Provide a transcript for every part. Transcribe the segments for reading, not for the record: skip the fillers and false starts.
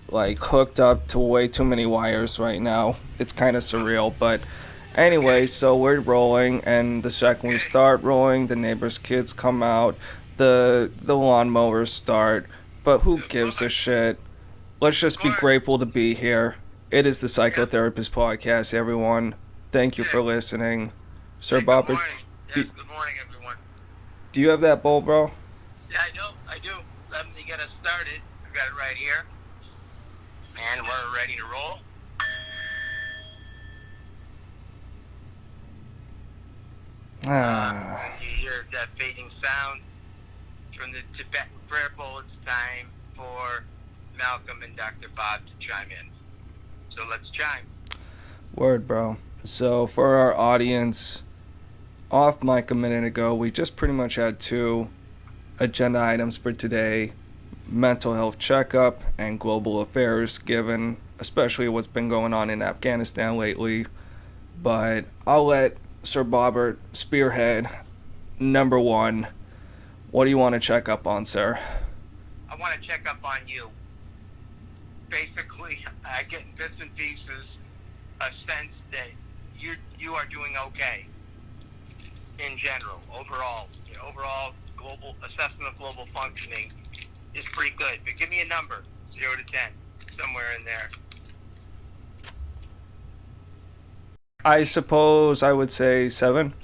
like hooked up to way too many wires right now. It's kind of surreal, but anyway, Okay. so we're rolling, and the second we Okay. start rolling, the neighbors' kids come out, the lawnmowers start. But who Of gives a course. shit? Let's Of just be course. grateful to be here. It is the Yep. Psychotherapist Podcast, everyone. Thank you Yeah. for listening. Sir Hey, good Bobbert, morning. do, Yes, good morning, everyone. do you have that bowl, bro? Yeah, I do. I do. Let me get us started. We got it right here. And we're ready to roll. Ah, You hear that fading sound from the Tibetan prayer bowl. It's time for Malcolm and Dr. Bob to chime in. So let's chime. word, bro. So, for our audience, off mic a minute ago, we just pretty much had two agenda items for today: mental health checkup and global affairs, given especially what's been going on in Afghanistan lately. But I'll let Sir Bobbert spearhead number one. What do you want to check up on, sir? I want to check up on you. Basically, I get in bits and pieces a sense that you are doing okay in general. Overall global assessment of global functioning is pretty good. But give me a number, 0 to 10, somewhere in there. I suppose I would say seven,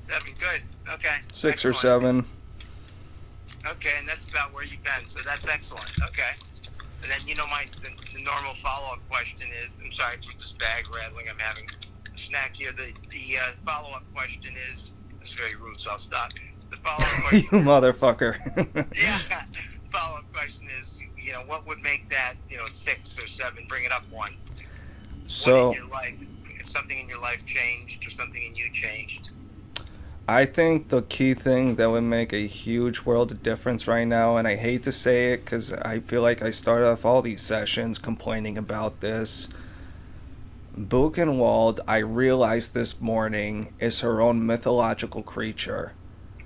That'd be good. Okay, 6 or 7. excellent. Okay, and that's about where you've been. So that's excellent. Okay. And then the normal follow up question is, I'm sorry for this bag rattling. I'm having a snack here. The follow up question is, it's very rude, so I'll stop. The follow up You question is, motherfucker. yeah. Follow up question is, what would make that 6 or 7? Bring it up one. What in So, your life? If something in your life changed, or something in you changed. I think the key thing that would make a huge world of difference right now, and I hate to say it because I feel like I start off all these sessions complaining about this. Buchenwald, I realized this morning, is her own mythological creature.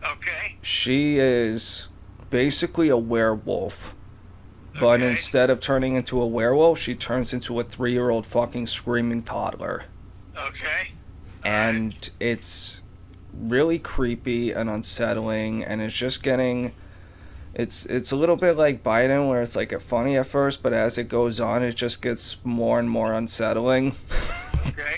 Okay. She is basically a werewolf, but Okay. instead of turning into a werewolf, she turns into a 3-year-old fucking screaming toddler. Okay. All right. And it's really creepy and unsettling, and it's just getting it's a little bit like Biden, where it's like funny at first, but as it goes on, it just gets more and more unsettling. Okay.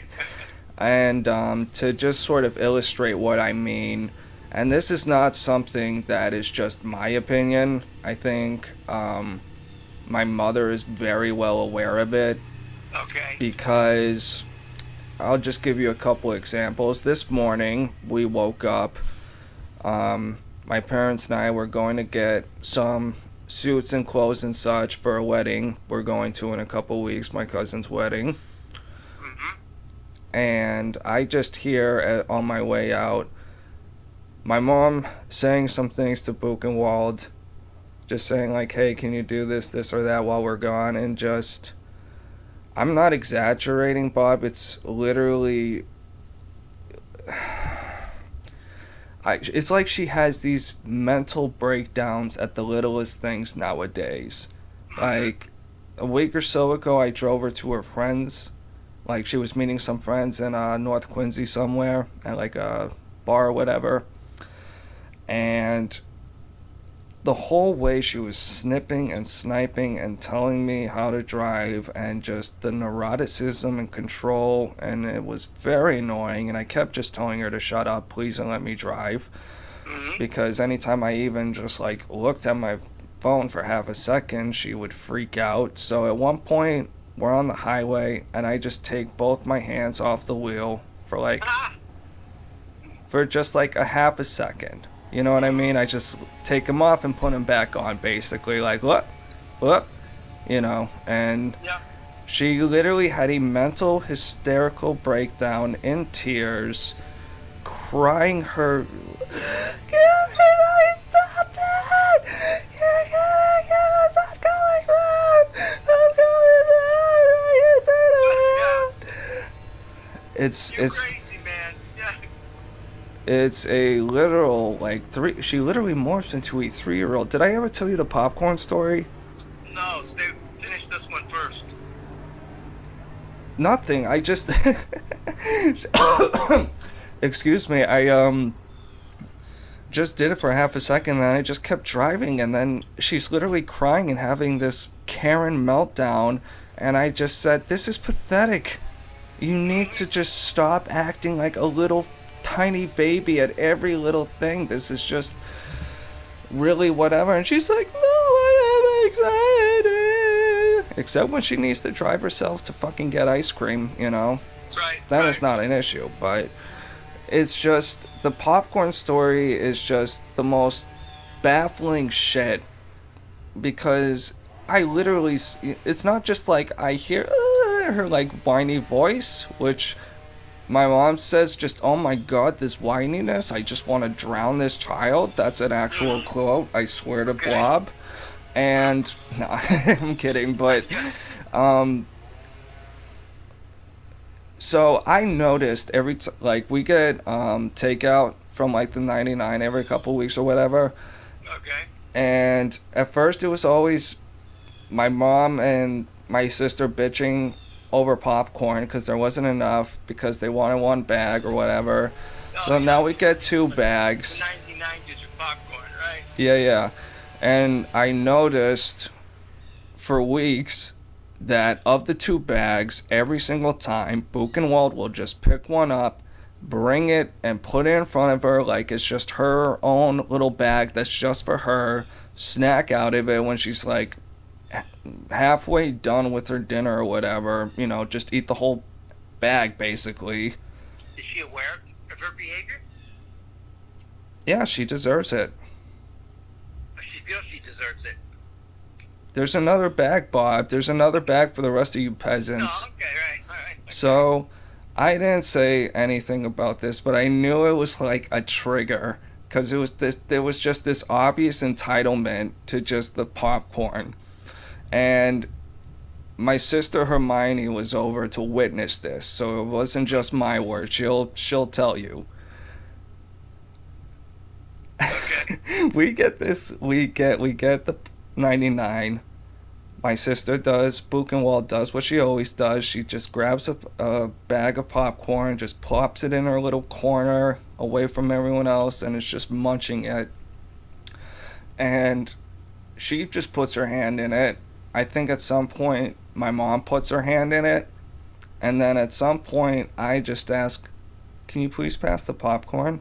And to just sort of illustrate what I mean, and this is not something that is just my opinion. I think my mother is very well aware of it, Okay. because I'll just give you a couple examples. This morning, we woke up. My parents and I were going to get some suits and clothes and such for a wedding we're going to in a couple weeks, my cousin's wedding. Mm-hmm. And I just hear on my way out my mom saying some things to Buchenwald, just saying, like, hey, can you do this or that while we're gone? And just, I'm not exaggerating, Bob. It's literally it's like she has these mental breakdowns at the littlest things nowadays. Mm-hmm. Like a week or so ago, I drove her to her friends. Like she was meeting some friends in North Quincy somewhere at like a bar or whatever. And the whole way she was snipping and sniping and telling me how to drive, and just the neuroticism and control, and it was very annoying. And I kept just telling her to shut up, please, and let me drive, Mm-hmm. because anytime I even just like looked at my phone for half a second, she would freak out. So at one point, we're on the highway, and I just take both my hands off the wheel Ah. for just like a half a second. You know what I Mm-hmm. mean? I just take them off and put them back on, basically, like what, and Yep. she literally had a mental hysterical breakdown in tears, crying her. Stop that! You're gonna get us. I'm coming back. I'm coming back. You Yeah. turn around. It's You it's crazy man. Yeah. it's a literal like three. She literally morphs into a 3-year-old. Did I ever tell you the popcorn story? No. Finish this one first? Nothing. I just excuse me. I just did it for half a second, and then I just kept driving, and then she's literally crying and having this Karen meltdown, and I just said, "This is pathetic. You need to just stop acting like a little tiny baby at every little thing. This is just really whatever." And she's like, "No, I am excited." Except when she needs to drive herself to fucking get ice cream, you know? Right. Then right. it's not an issue, but it's just, the popcorn story is just the most baffling shit, because I literally, it's not just like I hear her like whiny voice, which my mom says just, "Oh my god, this whininess, I just want to drown this child." That's an actual quote, I swear to Blob. And, no, I'm kidding, but, so I noticed like, we get takeout from like the 99 every couple weeks or whatever. Okay. And at first it was always my mom and my sister bitching over popcorn because there wasn't enough, because they wanted one bag or whatever. So now we get 2 bags. The 99 gets your popcorn, right? Yeah. And I noticed for weeks that of the 2 bags, every single time, Buchenwald will just pick one up, bring it, and put it in front of her like it's just her own little bag that's just for her, snack out of it when she's like halfway done with her dinner or whatever, you know, just eat the whole bag basically. Is she aware of her behavior? Yeah, she deserves it. Or she feels she deserves it? There's another bag, Bob. There's another bag for the rest of you peasants. Oh, okay, right, all right. Okay. So, I didn't say anything about this, but I knew it was like a trigger, because there was just this obvious entitlement to just the popcorn. And my sister Hermione was over to witness this, so it wasn't just my word. She'll tell you. Okay. we get the 99. My sister does. Buchenwald does what she always does. She just grabs a bag of popcorn, just plops it in her little corner away from everyone else, and is just munching it. And she just puts her hand in it. I think at some point my mom puts her hand in it, and then at some point I just ask, "Can you please pass the popcorn?"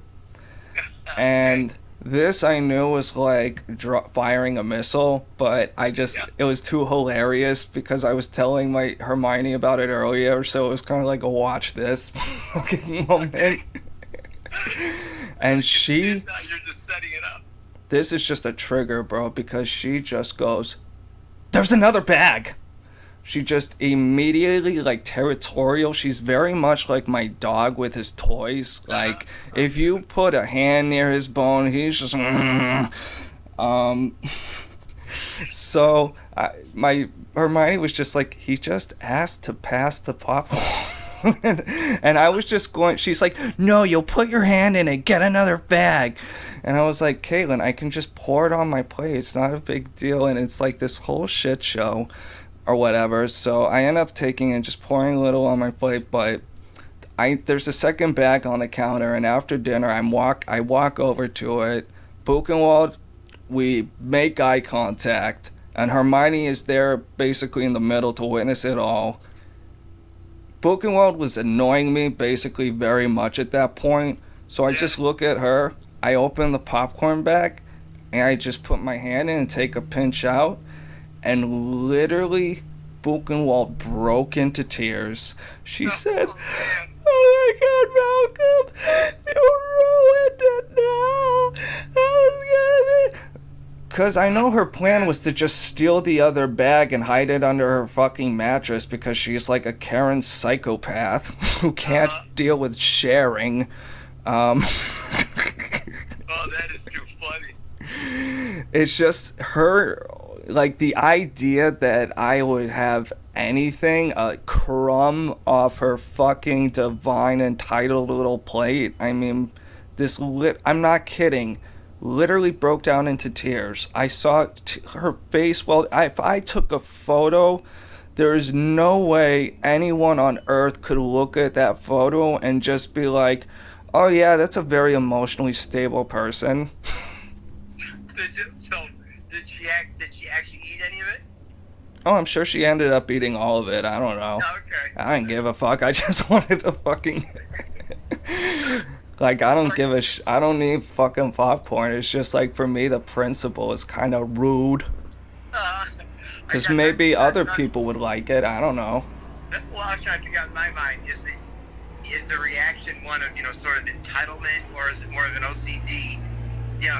And this I knew was like firing a missile, but it was too hilarious because I was telling my Hermione about it earlier, so it was kind of like a watch this fucking moment. And You're just setting it up. This is just a trigger, bro, because she just goes, "There's another bag." She just immediately, like, territorial. She's very much like my dog with his toys. Like, if you put a hand near his bone, he's just... So, my Hermione was just like, "He just asked to pass the popcorn." And I was just going... She's like, "No, you'll put your hand in it. Get another bag." And I was like, "Caitlin, I can just pour it on my plate. It's not a big deal." And it's like this whole shit show or whatever. So I end up taking and just pouring a little on my plate, but there's a second bag on the counter, and after dinner I walk over to it. Buchenwald, we make eye contact, and Hermione is there basically in the middle to witness it all. Buchenwald was annoying me basically very much at that point, so I just look at her, I open the popcorn bag, and I just put my hand in and take a pinch out. And literally, Buchenwald broke into tears. She said, "Oh my God, Malcolm, you ruined it now." Because I know her plan was to just steal the other bag and hide it under her fucking mattress, because she's like a Karen psychopath who can't deal with sharing. Oh, that is too funny. It's just her... Like, the idea that I would have anything, a crumb off her fucking divine entitled little plate. I mean, I'm not kidding, literally broke down into tears. I saw her face. Well, if I took a photo There is no way anyone on earth could look at that photo and just be like, oh yeah, that's a very emotionally stable person. So did she actually eat any of it? Oh, I'm sure she ended up eating all of it. I don't know. Okay. I didn't give a fuck. I just wanted to fucking... Like, I don't give a I don't need fucking popcorn. It's just like, for me, the principle is kind of rude. Because maybe other people would like it. I don't know. Well, I was trying to figure out in my mind, is the reaction one of, sort of entitlement, or is it more of an OCD?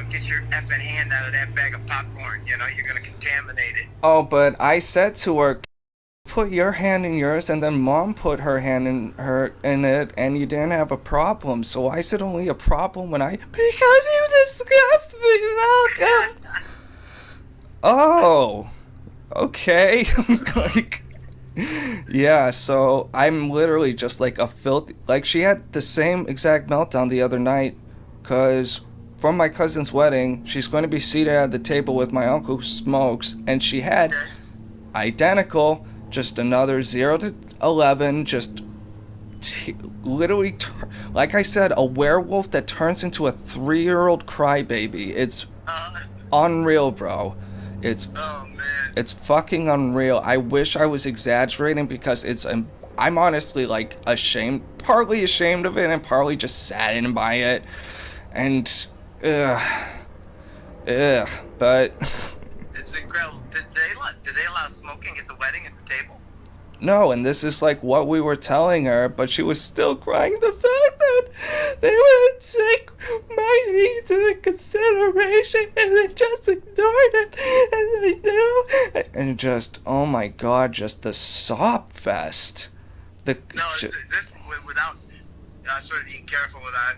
Get your effing hand out of that bag of popcorn. You're going to contaminate it. Oh, but I said to her, put your hand in yours, and then Mom put her hand in it, and you didn't have a problem. So why is it only a problem when I... Because you disgust me, Malcolm! Oh, okay. Like, yeah, so I'm literally just like a filthy... Like, she had the same exact meltdown the other night, because from my cousin's wedding, she's going to be seated at the table with my uncle who smokes, and she had identical... Just another 0 to 11, just literally, like I said, a werewolf that turns into a 3-year-old crybaby. It's unreal, bro. It's fucking unreal. I wish I was exaggerating because I'm honestly like ashamed, partly ashamed of it and partly just saddened by it. And, but... It's incredible. Did they allow smoking at the wedding at the table? No, and this is like what we were telling her, but she was still crying the fact that they wouldn't take my needs into consideration and they just ignored it, and they knew, and just, oh my god, just the sob fest. Is this without sort of being careful without...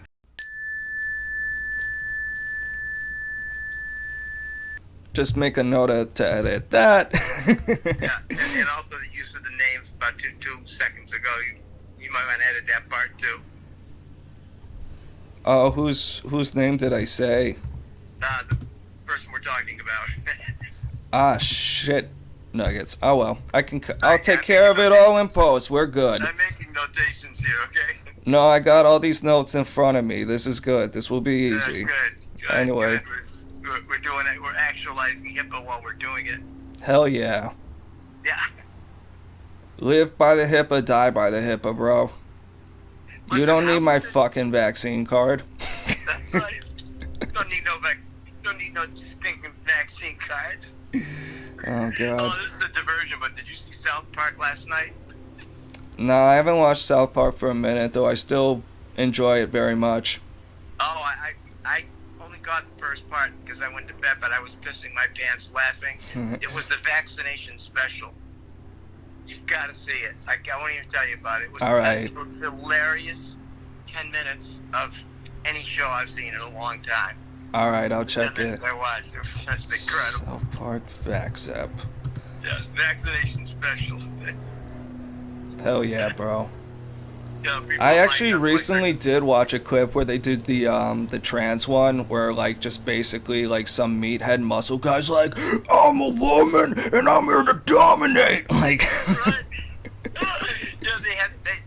Just make a note to edit that. Yeah, and also the use of the names about two seconds ago. You might want to edit that part too. Oh, whose name did I say? The person we're talking about. Ah, shit. Nuggets. Oh well, I'll take care of it all in post. We're good. I'm making notations here, okay? No, I got all these notes in front of me. This is good. This will be easy. Good. Anyway. Good. We're doing it. We're actualizing HIPAA while we're doing it. Hell yeah. Yeah. Live by the HIPAA, die by the HIPAA, bro. Listen, you don't need my fucking vaccine card. That's right. Don't need no stinking vaccine cards. Oh god. Oh, this is a diversion, but did you see South Park last night? No, I haven't watched South Park for a minute, though I still enjoy it very much. Oh, I only got the first part because I went to bed, but I was pissing my pants laughing. It was the vaccination special. You've got to see it. I won't even tell you about it. It was all right. The most hilarious 10 minutes of any show I've seen in a long time. All right, I'll check it. I watched. It was just incredible. South Park Vaxep. Yeah, vaccination special. Hell yeah, bro. Yeah, I actually recently did watch a clip where they did the trans one, where like just basically like some meathead muscle guy's like, I'm a woman and I'm here to dominate. Like, right. Yeah,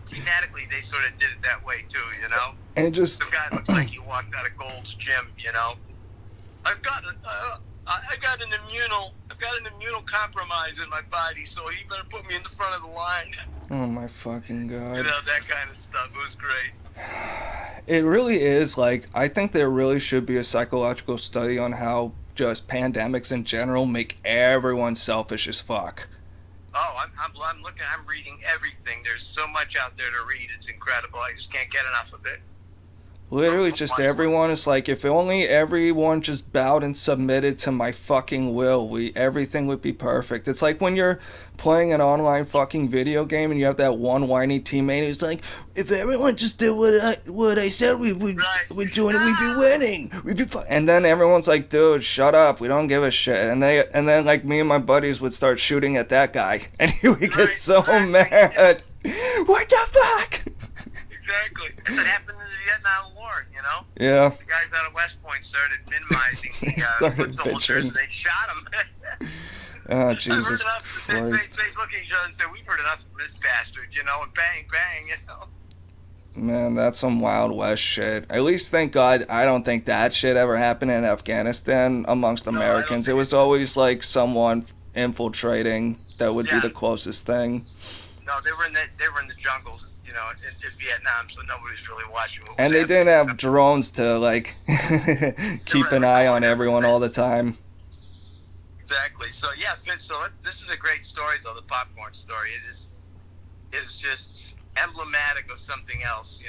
thematically they sort of did it that way too, you know. And just the guy looks like he walked out of Gold's Gym, you know. I've got an immunocompromise in my body, so you better put me in the front of the line. oh my fucking god. You know, that kind of stuff. It was great. It really is. Like, I think there really should be a psychological study on how just pandemics in general make everyone selfish as fuck. Oh, I'm looking. I'm reading everything. There's so much out there to read. It's incredible. I just can't get enough of it. Literally, just everyone is like, if only everyone just bowed and submitted to my fucking will, everything would be perfect. It's like when you're playing an online fucking video game and you have that one whiny teammate who's like, if everyone just did what I said we'd do it, we'd be winning. We'd be and then everyone's like, dude, shut up. We don't give a shit. And then like me and my buddies would start shooting at that guy, and he would get so mad. What the fuck? Exactly. That's what happened in the Vietnam War, you know? Yeah. The guys out of West Point started minimizing the foot soldiers. They shot them. Oh, I've heard Jesus enough. Christ. They look at each other and say, "We've heard enough of this bastard," and bang, bang. Man, that's some Wild West shit. At least, thank God, I don't think that shit ever happened in Afghanistan amongst No, I don't Americans. It think was it- always like someone infiltrating that would be Yeah. the closest thing. No, they were in the jungles, in Vietnam, so nobody was really watching what was And they happening. didn't have drones to, like, keep an eye on everyone all the time. Exactly. So yeah, Vince. So this is a great story, though, the popcorn story. It is just emblematic of something else.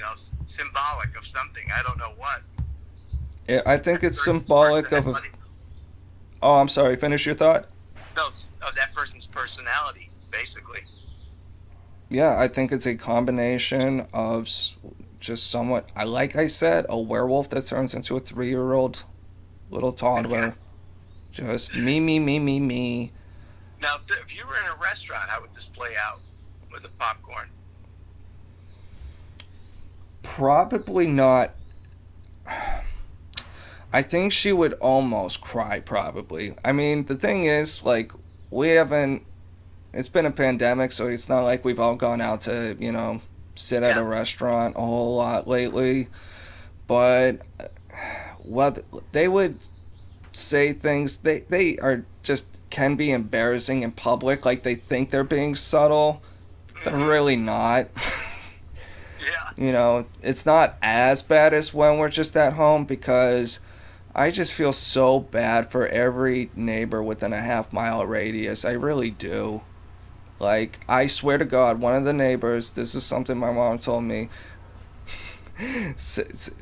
Symbolic of something. I don't know what. I think it's Person's symbolic of. personality. Oh, I'm sorry. Finish your thought. No, of that person's personality, basically. Yeah, I think it's a combination of just somewhat. Like I said, a werewolf that turns into a 3-year-old little toddler. Just me, me, me, me, me. Now, if you were in a restaurant, how would this play out with the popcorn? Probably not. I think she would almost cry, probably. I mean, the thing is, like, we haven't. It's been a pandemic, so it's not like we've all gone out to, sit at a restaurant a whole lot lately. But what they would say things, they are just can be embarrassing in public. Like, they think they're being subtle. They're really not. Yeah. It's not as bad as when we're just at home because I just feel so bad for every neighbor within a half-mile radius. I really do. Like, I swear to God, one of the neighbors, this is something my mom told me.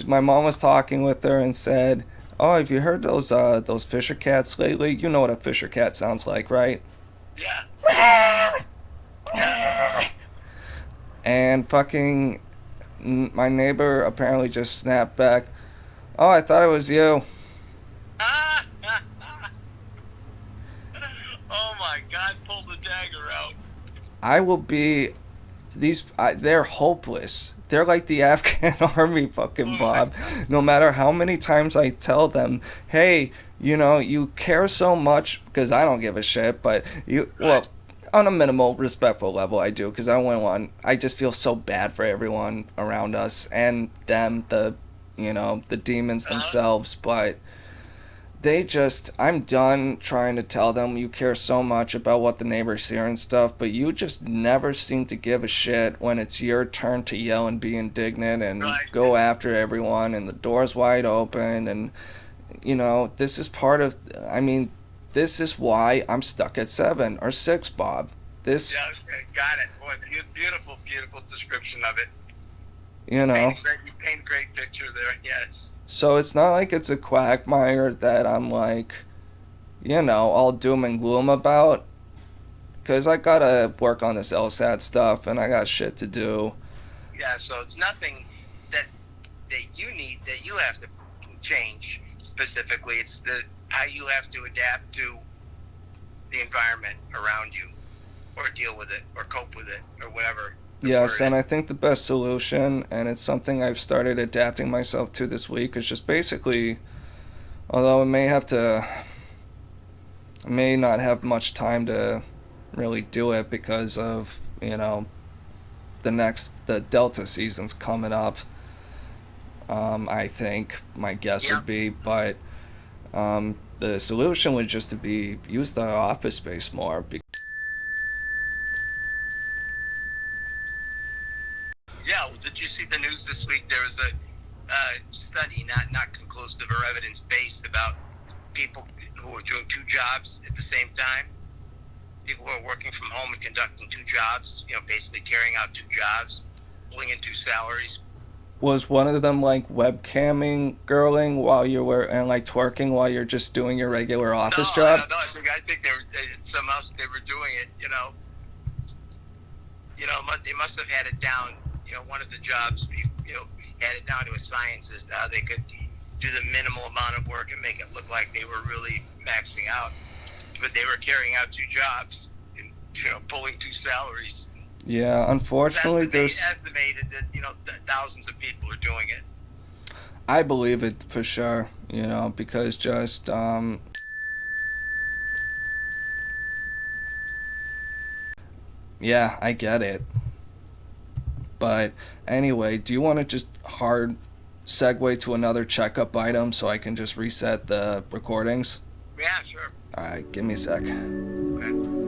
My mom was talking with her and said, "Oh, have you heard those Fisher cats lately? You know what a Fisher cat sounds like, right?" Yeah. And fucking my neighbor apparently just snapped back, "Oh, I thought it was you." Oh my God! Pull the dagger out. I will be they're hopeless. They're like the Afghan army, fucking Bob. No matter how many times I tell them, "Hey, you care so much," because I don't give a shit, but well, on a minimal respectful level I do, because I just feel so bad for everyone around us and them, the demons themselves, but I'm done trying to tell them you care so much about what the neighbors hear and stuff, but you just never seem to give a shit when it's your turn to yell and be indignant and go after everyone, and the door's wide open, and this is this is why I'm stuck at 7 or 6, Bob. Yeah, okay, got it. Boy, beautiful, beautiful description of it. You paint a great picture there. Yes. So it's not like it's a quagmire that I'm like, all doom and gloom about. Because I gotta work on this LSAT stuff and I got shit to do. Yeah, so it's nothing that you need, that you have to change specifically. It's how you have to adapt to the environment around you, or deal with it, or cope with it, or whatever. Yes, and I think the best solution, and it's something I've started adapting myself to this week, is just basically, although I may not have much time to really do it because of, the Delta season's coming up, I think, my guess would be, but the solution would just to be use the office space more. Yeah, well, did you see the news this week? There was a study, not conclusive or evidence-based, about people who were doing 2 jobs at the same time. People who are working from home and conducting 2 jobs, basically carrying out 2 jobs, pulling in 2 salaries. Was one of them like webcamming, girling while you were, and like twerking while you're just doing your regular office job? No, I think somehow they were doing it, they must have had it down. One of the jobs, had it down to a science as to how they could do the minimal amount of work and make it look like they were really maxing out. But they were carrying out 2 jobs and, pulling 2 salaries. Yeah, unfortunately, It's estimated that, thousands of people are doing it. I believe it for sure, because just, Yeah, I get it. But anyway, do you want to just hard segue to another checkup item so I can just reset the recordings? Yeah, sure. All right, give me a sec. Okay.